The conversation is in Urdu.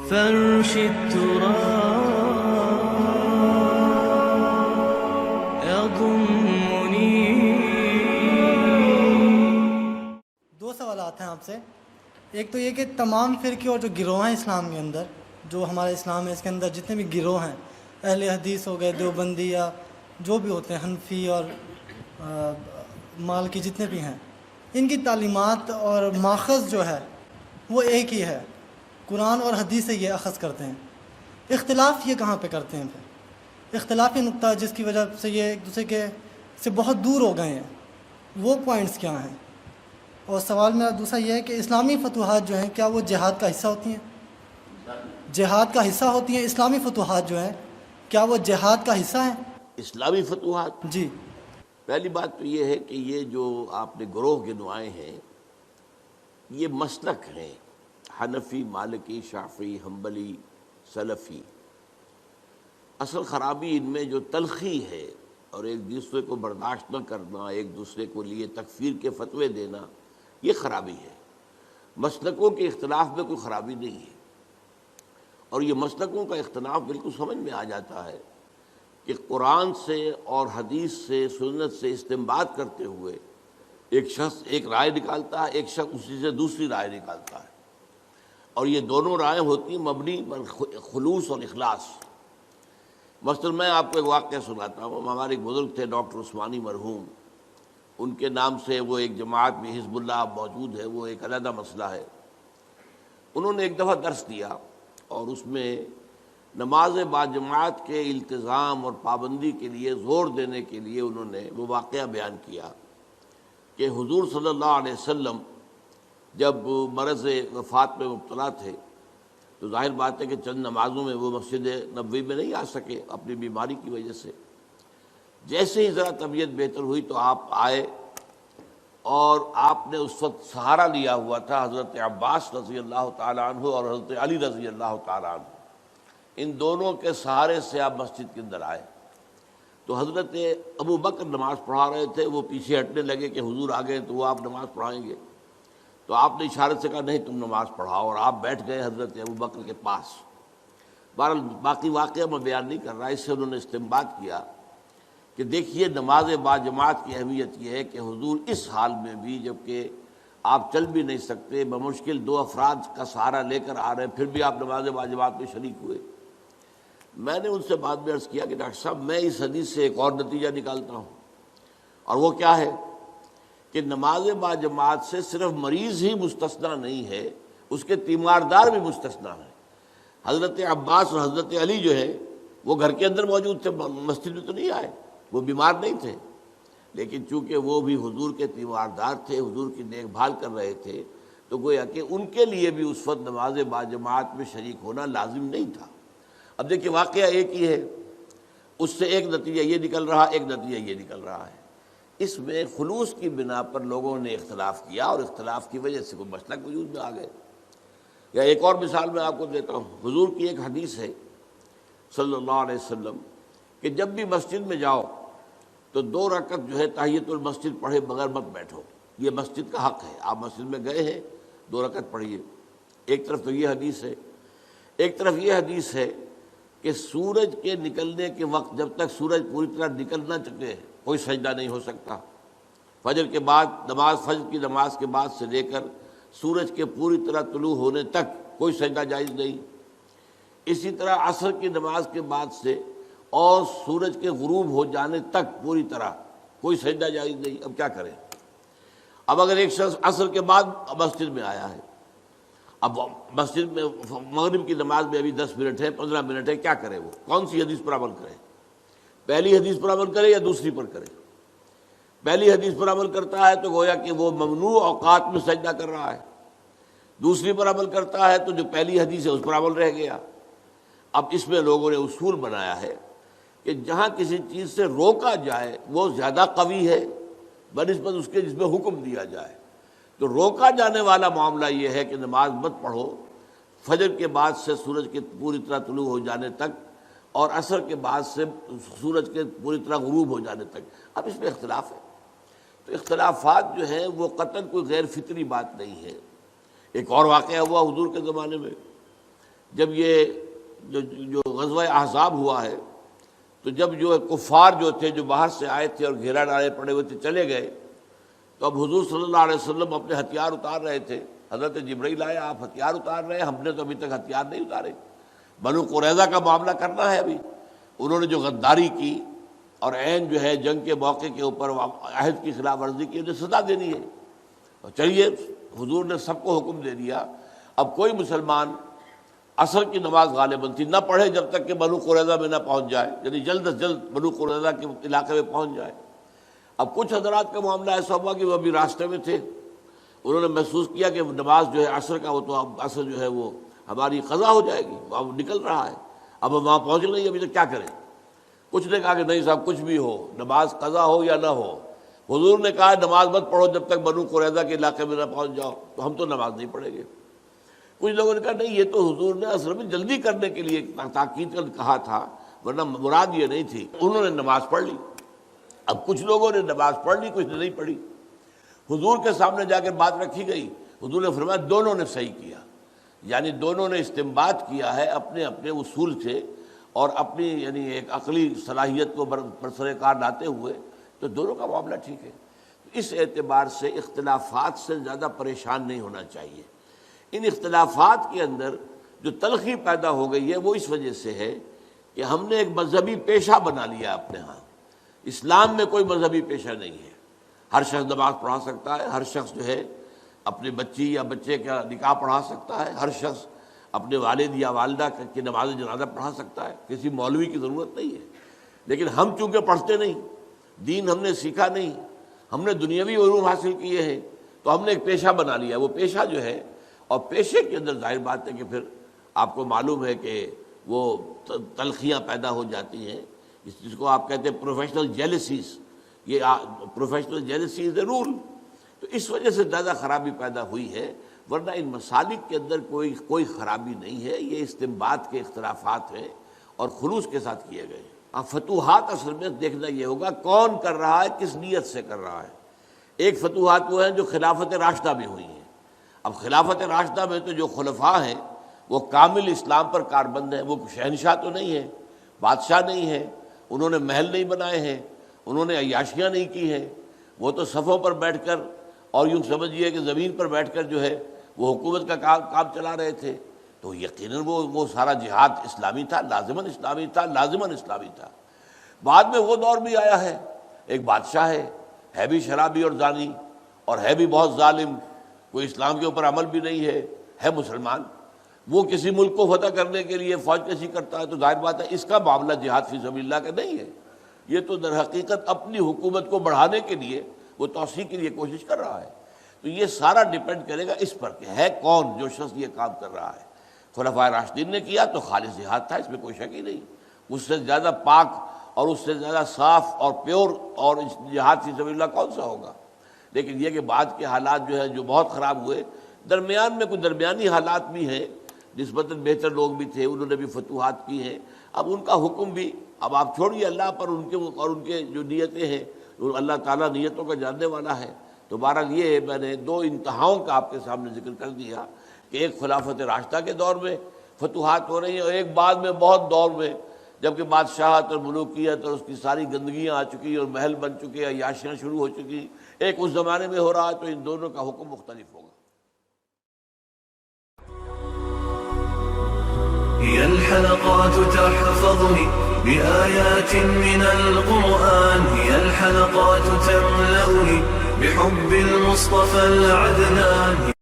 فرش التراب يضمني. دو سوالات ہیں آپ سے. ایک تو یہ کہ تمام فرقے اور جو گروہ ہیں اسلام کے اندر، جو ہمارا اسلام ہے اس کے اندر جتنے بھی گروہ ہیں، اہل حدیث ہو گئے، دیوبندی یا جو بھی ہوتے ہیں، حنفی اور مالکی، جتنے بھی ہیں، ان کی تعلیمات اور ماخذ جو ہے وہ ایک ہی ہے، قرآن اور حدیث سے یہ اخذ کرتے ہیں. اختلاف یہ کہاں پہ کرتے ہیں؟ پھر اختلافی نقطہ جس کی وجہ سے یہ ایک دوسرے کے سے بہت دور ہو گئے ہیں، وہ پوائنٹس کیا ہیں؟ اور سوال میرا دوسرا یہ ہے کہ اسلامی فتوحات جو ہیں کیا وہ جہاد کا حصہ ہوتی ہیں؟ جہاد کا حصہ ہوتی ہیں اسلامی فتوحات جو ہیں، کیا وہ جہاد کا حصہ ہیں؟ اسلامی فتوحات، جی. پہلی بات تو یہ ہے کہ یہ جو آپ نے گروہ گنوائے ہیں یہ مسلک ہیں، حنفی، مالکی، شافعی، حنبلی، سلفی. اصل خرابی ان میں جو تلخی ہے اور ایک دوسرے کو برداشت نہ کرنا، ایک دوسرے کو لیے تکفیر کے فتوے دینا، یہ خرابی ہے. مسلکوں کے اختلاف میں کوئی خرابی نہیں ہے، اور یہ مسلکوں کا اختلاف بالکل سمجھ میں آ جاتا ہے کہ قرآن سے اور حدیث سے، سنت سے استنباط کرتے ہوئے ایک شخص ایک رائے نکالتا ہے، ایک شخص اسی سے دوسری رائے نکالتا ہے، اور یہ دونوں رائے ہوتی ہیں مبنی پر خلوص اور اخلاص. مثلا میں آپ کو ایک واقعہ سناتا ہوں. ہمارے ایک بزرگ تھے ڈاکٹر عثمانی مرحوم، ان کے نام سے وہ ایک جماعت بھی حزب اللہ موجود ہے، وہ ایک علیحدہ مسئلہ ہے. انہوں نے ایک دفعہ درس دیا اور اس میں نماز با جماعت کے التزام اور پابندی کے لیے زور دینے کے لیے انہوں نے وہ واقعہ بیان کیا کہ حضور صلی اللہ علیہ وسلم جب مرض وفات میں مبتلا تھے تو ظاہر بات ہے کہ چند نمازوں میں وہ مسجد نبوی میں نہیں آ سکے اپنی بیماری کی وجہ سے. جیسے ہی ذرا طبیعت بہتر ہوئی تو آپ آئے، اور آپ نے اس وقت سہارا لیا ہوا تھا حضرت عباس رضی اللہ تعالیٰ عنہ اور حضرت علی رضی اللہ تعالیٰ عنہ. ان دونوں کے سہارے سے آپ مسجد کے اندر آئے تو حضرت ابو بکر نماز پڑھا رہے تھے، وہ پیچھے ہٹنے لگے کہ حضور آ گئے تو وہ آپ نماز پڑھائیں گے. تو آپ نے اشارت سے کہا نہیں تم نماز پڑھاؤ، اور آپ بیٹھ گئے حضرت ابو بکر کے پاس. بہرحال باقی واقعہ میں بیان نہیں کر رہا. اس سے انہوں نے استنباط کیا کہ دیکھیے نماز با جماعت کی اہمیت یہ ہے کہ حضور اس حال میں بھی، جبکہ آپ چل بھی نہیں سکتے، بمشکل 2 افراد کا سہارا لے کر آ رہے ہیں، پھر بھی آپ نماز با جماعت میں شریک ہوئے. میں نے ان سے بعد میں عرض کیا کہ ڈاکٹر صاحب میں اس حدیث سے ایک اور نتیجہ نکالتا ہوں، اور وہ کیا ہے کہ نماز با جماعت سے صرف مریض ہی مستثنیٰ نہیں ہے، اس کے تیماردار بھی مستثنیٰ ہیں. حضرت عباس اور حضرت علی جو ہے وہ گھر کے اندر موجود تھے، مسجد میں تو نہیں آئے، وہ بیمار نہیں تھے، لیکن چونکہ وہ بھی حضور کے تیماردار تھے، حضور کی دیکھ بھال کر رہے تھے، تو گویا کہ ان کے لیے بھی اس وقت نماز با جماعت میں شریک ہونا لازم نہیں تھا. اب دیکھیے واقعہ ایک ہی ہے، اس سے ایک نتیجہ یہ نکل رہا، ایک نتیجہ یہ نکل رہا ہے. اس میں خلوص کی بنا پر لوگوں نے اختلاف کیا، اور اختلاف کی وجہ سے کوئی مسلک وجود میں آ گئے. یا ایک اور مثال میں آپ کو دیتا ہوں. حضور کی ایک حدیث ہے صلی اللہ علیہ وسلم کہ جب بھی مسجد میں جاؤ تو 2 رکعت جو ہے تحیۃ المسجد پڑھے بغیر مت بیٹھو، یہ مسجد کا حق ہے. آپ مسجد میں گئے ہیں 2 رکعت پڑھیے. ایک طرف تو یہ حدیث ہے، ایک طرف یہ حدیث ہے کہ سورج کے نکلنے کے وقت جب تک سورج پوری طرح نکل نہ چکے کوئی سجدہ نہیں ہو سکتا. فجر کے بعد فجر کی نماز کے بعد سے لے کر سورج کے پوری طرح طلوع ہونے تک کوئی سجدہ جائز نہیں. اسی طرح عصر کی نماز کے بعد سے اور سورج کے غروب ہو جانے تک پوری طرح کوئی سجدہ جائز نہیں. اب کیا کریں؟ اب اگر ایک شخص عصر کے بعد مسجد میں آیا ہے، اب مسجد میں مغرب کی نماز میں ابھی 10 منٹ ہے، 15 منٹ ہے، کیا کرے؟ وہ کون سی حدیث پر عمل کرے؟ پہلی حدیث پر عمل کرے یا دوسری پر کرے؟ پہلی حدیث پر عمل کرتا ہے تو گویا کہ وہ ممنوع اوقات میں سجدہ کر رہا ہے. دوسری پر عمل کرتا ہے تو جو پہلی حدیث ہے اس پر عمل رہ گیا. اب اس میں لوگوں نے اصول بنایا ہے کہ جہاں کسی چیز سے روکا جائے وہ زیادہ قوی ہے بنسبت اس کے جس میں حکم دیا جائے. تو روکا جانے والا معاملہ یہ ہے کہ نماز مت پڑھو فجر کے بعد سے سورج کے پوری طرح طلوع ہو جانے تک، اور عصر کے بعد سے سورج کے پوری طرح غروب ہو جانے تک. اب اس میں اختلاف ہے. تو اختلافات جو ہیں وہ قطعاً کوئی غیر فطری بات نہیں ہے. ایک اور واقعہ ہوا حضور کے زمانے میں جب یہ جو غزوہ احزاب ہوا ہے تو جب جو کفار جو تھے جو باہر سے آئے تھے اور گھیرا ڈالے پڑے ہوئے تھے چلے گئے، تو اب حضور صلی اللہ علیہ وسلم اپنے ہتھیار اتار رہے تھے. حضرت جبرائیل آئے، آپ ہتھیار اتار رہے ہیں، ہم نے تو ابھی تک ہتھیار نہیں اتارے، بنو قریظہ کا معاملہ کرنا ہے. ابھی انہوں نے جو غداری کی اور عین جو ہے جنگ کے موقع کے اوپر عہد کی خلاف ورزی کی، انہیں سزا دینی ہے. اور چلیے حضور نے سب کو حکم دے دیا، اب کوئی مسلمان عصر کی نماز غالباً تھی نہ پڑھے جب تک کہ بنو قریظہ میں نہ پہنچ جائے، یعنی جلد از جلد بنو قریظہ کے علاقے میں پہنچ جائے. اب کچھ حضرات کا معاملہ ایسا ہوا کہ وہ ابھی راستے میں تھے، انہوں نے محسوس کیا کہ نماز جو ہے عصر کا، وہ تو اب عصر جو ہے وہ ہماری قضا ہو جائے گی، اب نکل رہا ہے، اب ہم وہاں پہنچ نہیں، ابھی تو کیا کریں. کچھ نے کہا کہ نہیں صاحب کچھ بھی ہو، نماز قضا ہو یا نہ ہو. حضور نے کہا نماز مت پڑھو جب تک بنو قریظہ کے علاقے میں نہ پہنچ جاؤ، تو ہم تو نماز نہیں پڑھیں گے. کچھ لوگوں نے کہا نہیں یہ تو حضور نے اصل میں جلدی کرنے کے لیے تاکید کر کہا تھا، ورنہ مراد یہ نہیں تھی. انہوں نے نماز پڑھ لی. اب کچھ لوگوں نے نماز پڑھ لی، کچھ نے نہیں پڑھی. حضور کے سامنے جا کر بات رکھی گئی، حضور نے فرمایا دونوں نے صحیح کیا، یعنی دونوں نے استنباط کیا ہے اپنے اپنے اصول سے اور اپنی یعنی ایک عقلی صلاحیت کو برسر کار لاتے ہوئے، تو دونوں کا معاملہ ٹھیک ہے. اس اعتبار سے اختلافات سے زیادہ پریشان نہیں ہونا چاہیے. ان اختلافات کے اندر جو تلخی پیدا ہو گئی ہے وہ اس وجہ سے ہے کہ ہم نے ایک مذہبی پیشہ بنا لیا اپنے ہاں. اسلام میں کوئی مذہبی پیشہ نہیں ہے. ہر شخص نماز پڑھا سکتا ہے، ہر شخص جو ہے اپنی بچی یا بچے کا نکاح پڑھا سکتا ہے، ہر شخص اپنے والد یا والدہ کی نماز جنازہ پڑھا سکتا ہے، کسی مولوی کی ضرورت نہیں ہے. لیکن ہم چونکہ پڑھتے نہیں، دین ہم نے سیکھا نہیں، ہم نے دنیاوی علوم حاصل کیے ہیں، تو ہم نے ایک پیشہ بنا لیا. وہ پیشہ جو ہے، اور پیشے کے اندر ظاہر بات ہے کہ پھر آپ کو معلوم ہے کہ وہ تلخیاں پیدا ہو جاتی ہیں، جس کو آپ کہتے ہیں پروفیشنل جیلسیز. یہ پروفیشنل جیلسی از اے رول. تو اس وجہ سے زیادہ خرابی پیدا ہوئی ہے، ورنہ ان مسالک کے اندر کوئی خرابی نہیں ہے. یہ استنباط کے اختلافات ہیں اور خلوص کے ساتھ کیے گئے. اب فتوحات اصل میں دیکھنا یہ ہوگا کون کر رہا ہے، کس نیت سے کر رہا ہے. ایک فتوحات وہ ہیں جو خلافت راشدہ میں ہوئی ہیں. اب خلافت راشدہ میں تو جو خلفاء ہیں وہ کامل اسلام پر کاربند ہیں. وہ شہنشاہ تو نہیں ہیں، بادشاہ نہیں ہیں، انہوں نے محل نہیں بنائے ہیں، انہوں نے عیاشیاں نہیں کی ہیں. وہ تو صفوں پر بیٹھ کر اور یوں سمجھیے کہ زمین پر بیٹھ کر جو ہے وہ حکومت کا کام چلا رہے تھے. تو یقیناً وہ سارا جہاد اسلامی تھا، لازماً اسلامی تھا، لازماً اسلامی تھا. بعد میں وہ دور بھی آیا ہے، ایک بادشاہ ہے بھی شرابی اور زانی اور ہے بھی بہت ظالم، کوئی اسلام کے اوپر عمل بھی نہیں ہے مسلمان. وہ کسی ملک کو فتح کرنے کے لیے فوج کشی کرتا ہے، تو ظاہر بات ہے اس کا معاملہ جہاد فی سبیل اللہ کا نہیں ہے. یہ تو در حقیقت اپنی حکومت کو بڑھانے کے لیے وہ توسیع کے لیے کوشش کر رہا ہے. تو یہ سارا ڈیپینڈ کرے گا اس پر کہ ہے کون جو شخص یہ کام کر رہا ہے. خلفائے راشدین نے کیا تو خالص جہاد تھا، اس میں کوئی شک ہی نہیں. اس سے زیادہ پاک اور اس سے زیادہ صاف اور پیور اور جہاد فی سبیل اللہ کون سا ہوگا. لیکن یہ کہ بعد کے حالات جو ہے جو بہت خراب ہوئے، درمیان میں کچھ درمیانی حالات بھی ہیں، نسبتاً بہتر لوگ بھی تھے، انہوں نے بھی فتوحات کی ہیں. اب ان کا حکم بھی اب آپ چھوڑیے اللہ پر، ان کے جو نیتیں ہیں، اللہ تعالیٰ نیتوں کا جاننے والا ہے. تو بہرحال یہ میں نے دو انتہاؤں کا آپ کے سامنے ذکر کر دیا کہ ایک خلافت راشدہ کے دور میں فتوحات ہو رہی ہیں اور ایک بعد میں بہت دور میں جبکہ بادشاہت اور ملوکیت اور اس کی ساری گندگیاں آ چکی اور محل بن چکے، عیاشیاں شروع ہو چکی. ایک اس زمانے میں ہو رہا ہے، تو ان دونوں کا حکم مختلف ہوگا. هي الحلقات تحفظني بآيات من القرآن، هي الحلقات تملأني بحب المصطفى العدنان.